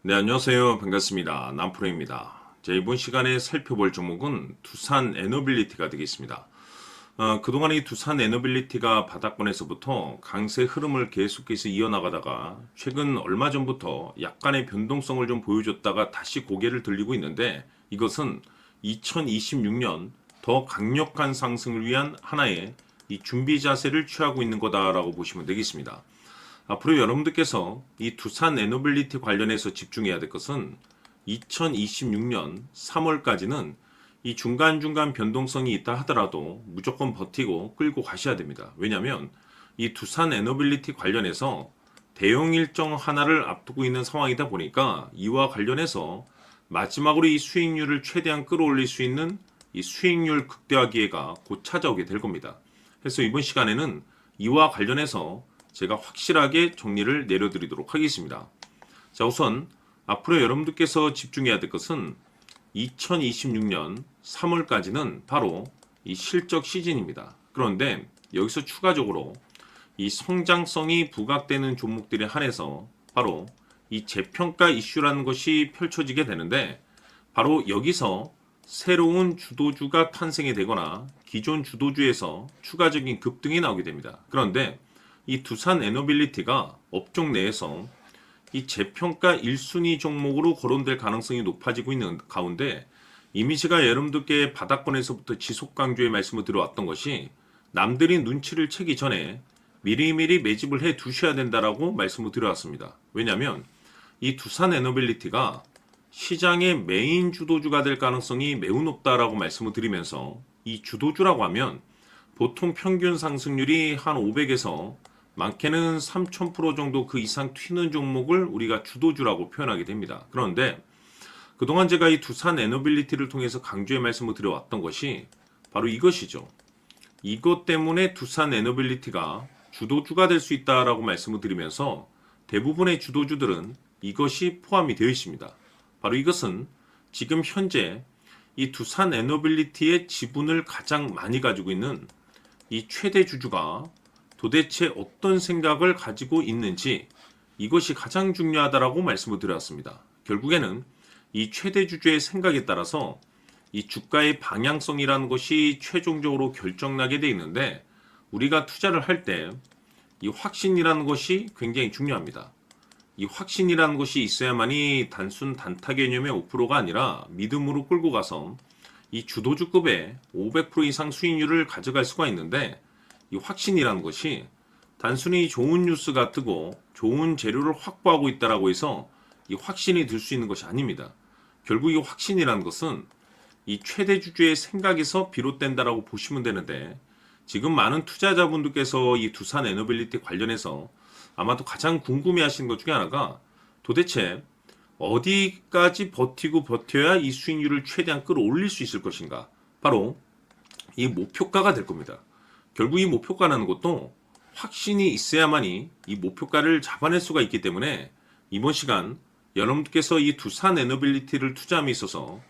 네, 안녕하세요. 반갑습니다. 남프로입니다. 이번 시간에 살펴볼 종목은 두산 에너빌리티가 되겠습니다. 그동안 이 두산 에너빌리티가 바닥권에서부터 강세 흐름을 계속해서 이어나가다가 최근 얼마 전부터 약간의 변동성을 좀 보여줬다가 다시 고개를 들리고 있는데, 이것은 2026년 더 강력한 상승을 위한 하나의 이 준비 자세를 취하고 있는 거다라고 보시면 되겠습니다. 앞으로 여러분들께서 이 두산 에너빌리티 관련해서 집중해야 될 것은 2026년 3월까지는 이 중간중간 변동성이 있다 하더라도 무조건 버티고 끌고 가셔야 됩니다. 왜냐하면 이 두산 에너빌리티 관련해서 대형 일정 하나를 앞두고 있는 상황이다 보니까 이와 관련해서 마지막으로 이 수익률을 최대한 끌어올릴 수 있는 이 수익률 극대화 기회가 곧 찾아오게 될 겁니다. 그래서 이번 시간에는 이와 관련해서 제가 확실하게 정리를 내려드리도록 하겠습니다. 자, 우선 앞으로 여러분들께서 집중해야 될 것은 2026년 3월까지는 바로 이 실적 시즌입니다. 그런데 여기서 추가적으로 이 성장성이 부각되는 종목들에 한해서 바로 이 재평가 이슈라는 것이 펼쳐지게 되는데, 바로 여기서 새로운 주도주가 탄생이 되거나 기존 주도주에서 추가적인 급등이 나오게 됩니다. 그런데 이 두산 에너빌리티가 업종 내에서 이 재평가 1순위 종목으로 거론될 가능성이 높아지고 있는 가운데, 이미 제가 여러분들께 바닥권에서부터 지속 강조의 말씀을 드려왔던 것이 남들이 눈치를 채기 전에 미리미리 매집을 해 두셔야 된다라고 말씀을 드려왔습니다. 왜냐하면 이 두산 에너빌리티가 시장의 메인 주도주가 될 가능성이 매우 높다라고 말씀을 드리면서, 이 주도주라고 하면 보통 평균 상승률이 한 500에서 많게는 3000% 정도 그 이상 튀는 종목을 우리가 주도주라고 표현하게 됩니다. 그런데 그동안 제가 이 두산 에너빌리티를 통해서 강조의 말씀을 드려왔던 것이 바로 이것이죠. 이것 때문에 두산 에너빌리티가 주도주가 될 수 있다라고 말씀을 드리면서 대부분의 주도주들은 이것이 포함이 되어 있습니다. 바로 이것은 지금 현재 이 두산 에너빌리티의 지분을 가장 많이 가지고 있는 이 최대 주주가 도대체 어떤 생각을 가지고 있는지, 이것이 가장 중요하다라고 말씀을 드렸습니다. 결국에는 이 최대 주주의 생각에 따라서 이 주가의 방향성이라는 것이 최종적으로 결정나게 되어 있는데, 우리가 투자를 할 때 이 확신이라는 것이 굉장히 중요합니다. 이 확신이라는 것이 있어야만이 단순 단타 개념의 5%가 아니라 믿음으로 끌고 가서 이 주도주급의 500% 이상 수익률을 가져갈 수가 있는데, 이 확신이라는 것이 단순히 좋은 뉴스가 뜨고 좋은 재료를 확보하고 있다라고 해서 이 확신이 들 수 있는 것이 아닙니다. 결국 이 확신이라는 것은 이 최대 주주의 생각에서 비롯된다라고 보시면 되는데, 지금 많은 투자자분들께서 이 두산 에너빌리티 관련해서 아마도 가장 궁금해하시는 것 중에 하나가, 도대체 어디까지 버티고 버텨야 이 수익률을 최대한 끌어올릴 수 있을 것인가, 바로 이 목표가가 될 겁니다. 결국 이 목표가라는 것도 확신이 있어야만이 이 목표가를 잡아낼 수가 있기 때문에, 이번 시간 여러분들께서 이 두산 에너빌리티를 투자함에 있어서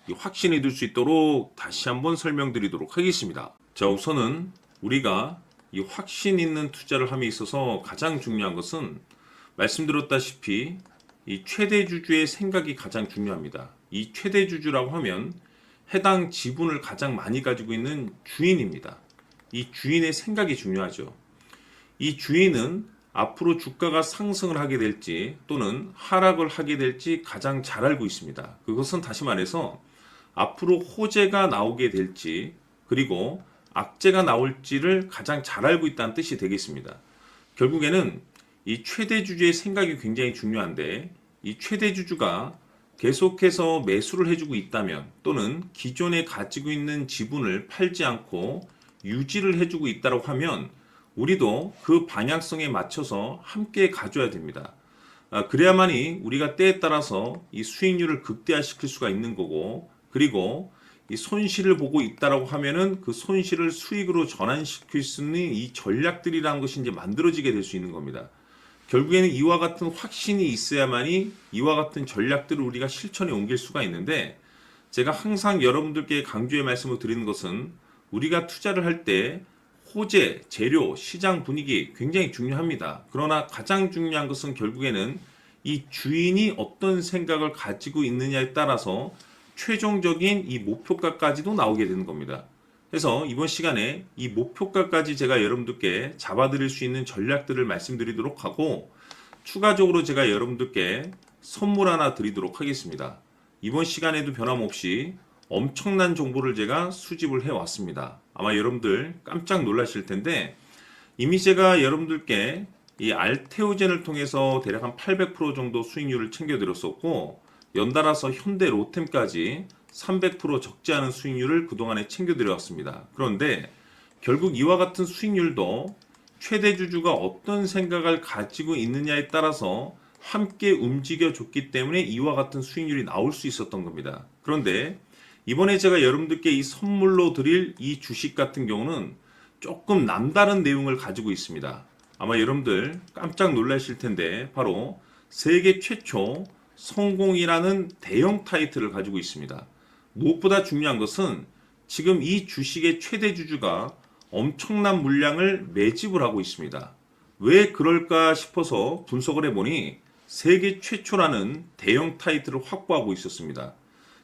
이 확신이 들 수 있도록 다시 한번 설명드리도록 하겠습니다. 자, 우선은 우리가 이 확신 있는 투자를 함에 있어서 가장 중요한 것은 말씀드렸다시피 이 최대 주주의 생각이 가장 중요합니다. 이 최대 주주라고 하면 해당 지분을 가장 많이 가지고 있는 주인입니다. 이 주인의 생각이 중요하죠. 이 주인은 앞으로 주가가 상승을 하게 될지 또는 하락을 하게 될지 가장 잘 알고 있습니다. 그것은 다시 말해서 앞으로 호재가 나오게 될지 그리고 악재가 나올지를 가장 잘 알고 있다는 뜻이 되겠습니다. 결국에는 이 최대 주주의 생각이 굉장히 중요한데, 이 최대 주주가 계속해서 매수를 해주고 있다면 또는 기존에 가지고 있는 지분을 팔지 않고 유지를 해주고 있다고 하면 우리도 그 방향성에 맞춰서 함께 가져야 됩니다. 그래야만이 우리가 때에 따라서 이 수익률을 극대화시킬 수가 있는 거고, 그리고 이 손실을 보고 있다라고 하면은 그 손실을 수익으로 전환시킬 수 있는 이 전략들이라는 것이 이제 만들어지게 될 수 있는 겁니다. 결국에는 이와 같은 확신이 있어야만이 이와 같은 전략들을 우리가 실천에 옮길 수가 있는데, 제가 항상 여러분들께 강조의 말씀을 드리는 것은 우리가 투자를 할 때 호재, 재료, 시장 분위기 굉장히 중요합니다. 그러나 가장 중요한 것은 결국에는 이 주인이 어떤 생각을 가지고 있느냐에 따라서 최종적인 이 목표가까지도 나오게 되는 겁니다. 그래서 이번 시간에 이 목표가까지 제가 여러분들께 잡아드릴 수 있는 전략들을 말씀드리도록 하고, 추가적으로 제가 여러분들께 선물 하나 드리도록 하겠습니다. 이번 시간에도 변함없이 엄청난 정보를 제가 수집을 해왔습니다. 아마 여러분들 깜짝 놀라실 텐데, 이미 제가 여러분들께 이 알테오젠을 통해서 대략 한 800% 정도 수익률을 챙겨드렸었고, 연달아서 현대 로템까지 300% 적지 않은 수익률을 그동안에 챙겨드렸습니다. 그런데 결국 이와 같은 수익률도 최대 주주가 어떤 생각을 가지고 있느냐에 따라서 함께 움직여 줬기 때문에 이와 같은 수익률이 나올 수 있었던 겁니다. 그런데 이번에 제가 여러분들께 이 선물로 드릴 이 주식 같은 경우는 조금 남다른 내용을 가지고 있습니다. 아마 여러분들 깜짝 놀라실 텐데, 바로 세계 최초 성공이라는 대형 타이틀을 가지고 있습니다. 무엇보다 중요한 것은 지금 이 주식의 최대 주주가 엄청난 물량을 매집을 하고 있습니다. 왜 그럴까 싶어서 분석을 해보니 세계 최초라는 대형 타이틀을 확보하고 있었습니다.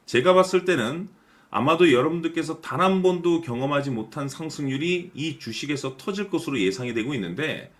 제가 봤을 때는 아마도 여러분들께서 단 한 번도 경험하지 못한 상승률이 이 주식에서 터질 것으로 예상이 되고 있는데,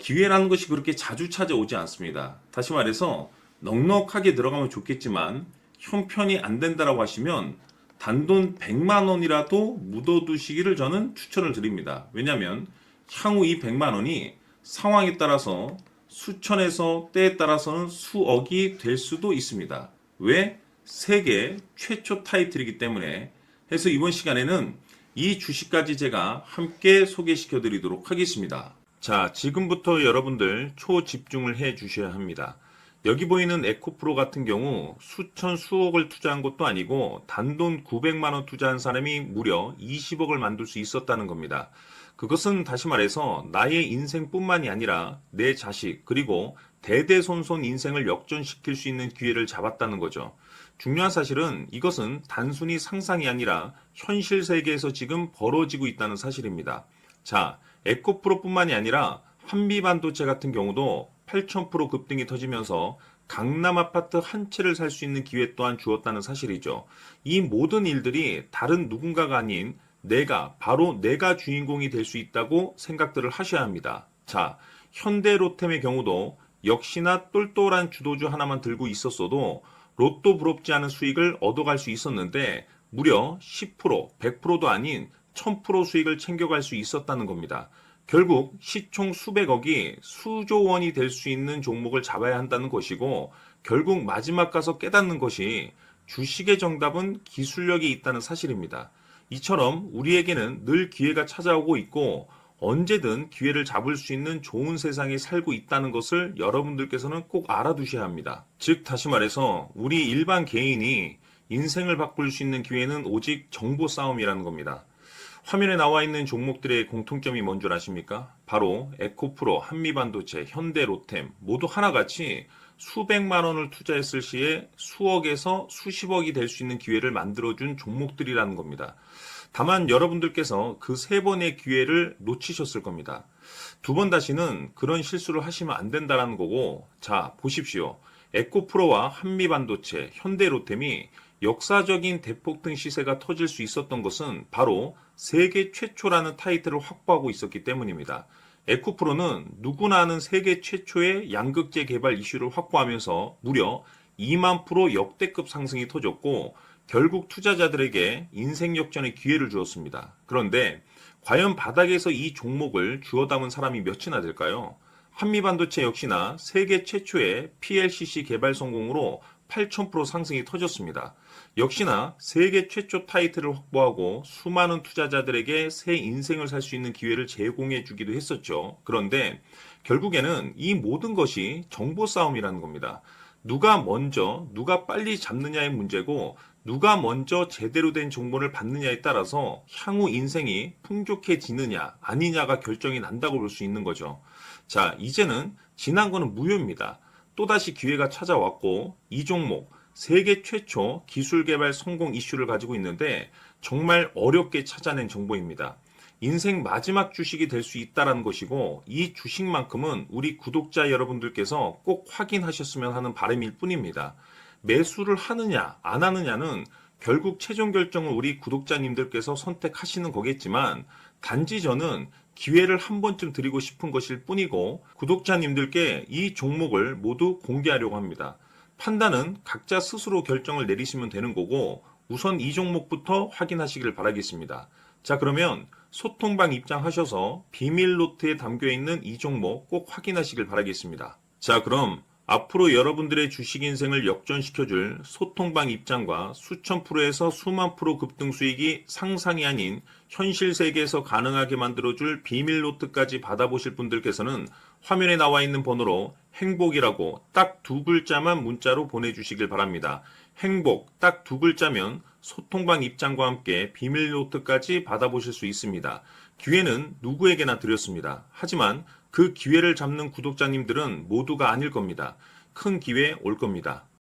기회라는 것이 그렇게 자주 찾아오지 않습니다. 다시 말해서 넉넉하게 들어가면 좋겠지만 형편이 안 된다라고 하시면 단돈 100만 원이라도 묻어두시기를 저는 추천을 드립니다. 왜냐하면 향후 이 100만 원이 상황에 따라서 수천에서 때에 따라서는 수억이 될 수도 있습니다. 왜? 세계 최초 타이틀이기 때문에. 해서 이번 시간에는 이 주식까지 제가 함께 소개시켜 드리도록 하겠습니다. 자, 지금부터 여러분들 초집중을 해 주셔야 합니다. 여기 보이는 에코프로 같은 경우 수천 수억을 투자한 것도 아니고 단돈 900만 원 투자한 사람이 무려 20억을 만들 수 있었다는 겁니다. 그것은 다시 말해서 나의 인생뿐만이 아니라 내 자식 그리고 대대손손 인생을 역전시킬 수 있는 기회를 잡았다는 거죠. 중요한 사실은 이것은 단순히 상상이 아니라 현실 세계에서 지금 벌어지고 있다는 사실입니다. 자, 에코프로뿐만이 아니라 한미반도체 같은 경우도 8,000% 급등이 터지면서 강남 아파트 한 채를 살 수 있는 기회 또한 주었다는 사실이죠. 이 모든 일들이 다른 누군가가 아닌 바로 내가 주인공이 될 수 있다고 생각들을 하셔야 합니다. 자, 현대로템의 경우도 역시나 똘똘한 주도주 하나만 들고 있었어도 로또 부럽지 않은 수익을 얻어갈 수 있었는데 무려 10%, 100%도 아닌 1000% 수익을 챙겨갈 수 있었다는 겁니다. 결국 시총 수백억이 수조 원이 될 수 있는 종목을 잡아야 한다는 것이고, 결국 마지막 가서 깨닫는 것이 주식의 정답은 기술력이 있다는 사실입니다. 이처럼 우리에게는 늘 기회가 찾아오고 있고 언제든 기회를 잡을 수 있는 좋은 세상에 살고 있다는 것을 여러분들께서는 꼭 알아두셔야 합니다. 즉 다시 말해서 우리 일반 개인이 인생을 바꿀 수 있는 기회는 오직 정보 싸움이라는 겁니다. 화면에 나와 있는 종목들의 공통점이 뭔 줄 아십니까? 바로 에코프로, 한미반도체, 현대로템 모두 하나같이 수백만 원을 투자했을 시에 수억에서 수십억이 될 수 있는 기회를 만들어준 종목들이라는 겁니다. 다만 여러분들께서 그 세 번의 기회를 놓치셨을 겁니다. 두 번 다시는 그런 실수를 하시면 안 된다는 거고, 자 보십시오. 에코프로와 한미반도체, 현대로템이 역사적인 대폭등 시세가 터질 수 있었던 것은 바로 세계 최초라는 타이틀을 확보하고 있었기 때문입니다. 에코프로는 누구나 아는 세계 최초의 양극재 개발 이슈를 확보하면서 무려 2만 프로 역대급 상승이 터졌고 결국 투자자들에게 인생 역전의 기회를 주었습니다. 그런데 과연 바닥에서 이 종목을 주워 담은 사람이 몇이나 될까요? 한미반도체 역시나 세계 최초의 PLCC 개발 성공으로 8,000% 상승이 터졌습니다. 역시나 세계 최초 타이틀을 확보하고 수많은 투자자들에게 새 인생을 살 수 있는 기회를 제공해 주기도 했었죠. 그런데 결국에는 이 모든 것이 정보 싸움이라는 겁니다. 누가 먼저, 누가 빨리 잡느냐의 문제고 누가 먼저 제대로 된 정보를 받느냐에 따라서 향후 인생이 풍족해지느냐 아니냐가 결정이 난다고 볼 수 있는 거죠. 자, 이제는 지난 거는 무효입니다. 또다시 기회가 찾아왔고 이 종목 세계 최초 기술 개발 성공 이슈를 가지고 있는데 정말 어렵게 찾아낸 정보입니다. 인생 마지막 주식이 될 수 있다라는 것이고 이 주식만큼은 우리 구독자 여러분들께서 꼭 확인하셨으면 하는 바람일 뿐입니다. 매수를 하느냐 안 하느냐는 결국 최종 결정을 우리 구독자님들께서 선택하시는 거겠지만 단지 저는 기회를 한 번쯤 드리고 싶은 것일 뿐이고 구독자님들께 이 종목을 모두 공개하려고 합니다. 판단은 각자 스스로 결정을 내리시면 되는 거고 우선 이 종목부터 확인하시길 바라겠습니다. 자, 그러면 소통방 입장하셔서 비밀 노트에 담겨 있는 이 종목 꼭 확인하시길 바라겠습니다. 자, 그럼 앞으로 여러분들의 주식 인생을 역전시켜줄 소통방 입장과 수천 프로에서 수만 프로 급등 수익이 상상이 아닌 현실 세계에서 가능하게 만들어줄 비밀 노트까지 받아보실 분들께서는 화면에 나와 있는 번호로 행복이라고 딱 두 글자만 문자로 보내주시길 바랍니다. 행복 딱 두 글자면 소통방 입장과 함께 비밀 노트까지 받아보실 수 있습니다. 기회는 누구에게나 드렸습니다. 하지만 그 기회를 잡는 구독자님들은 모두가 아닐 겁니다. 큰 기회 올 겁니다.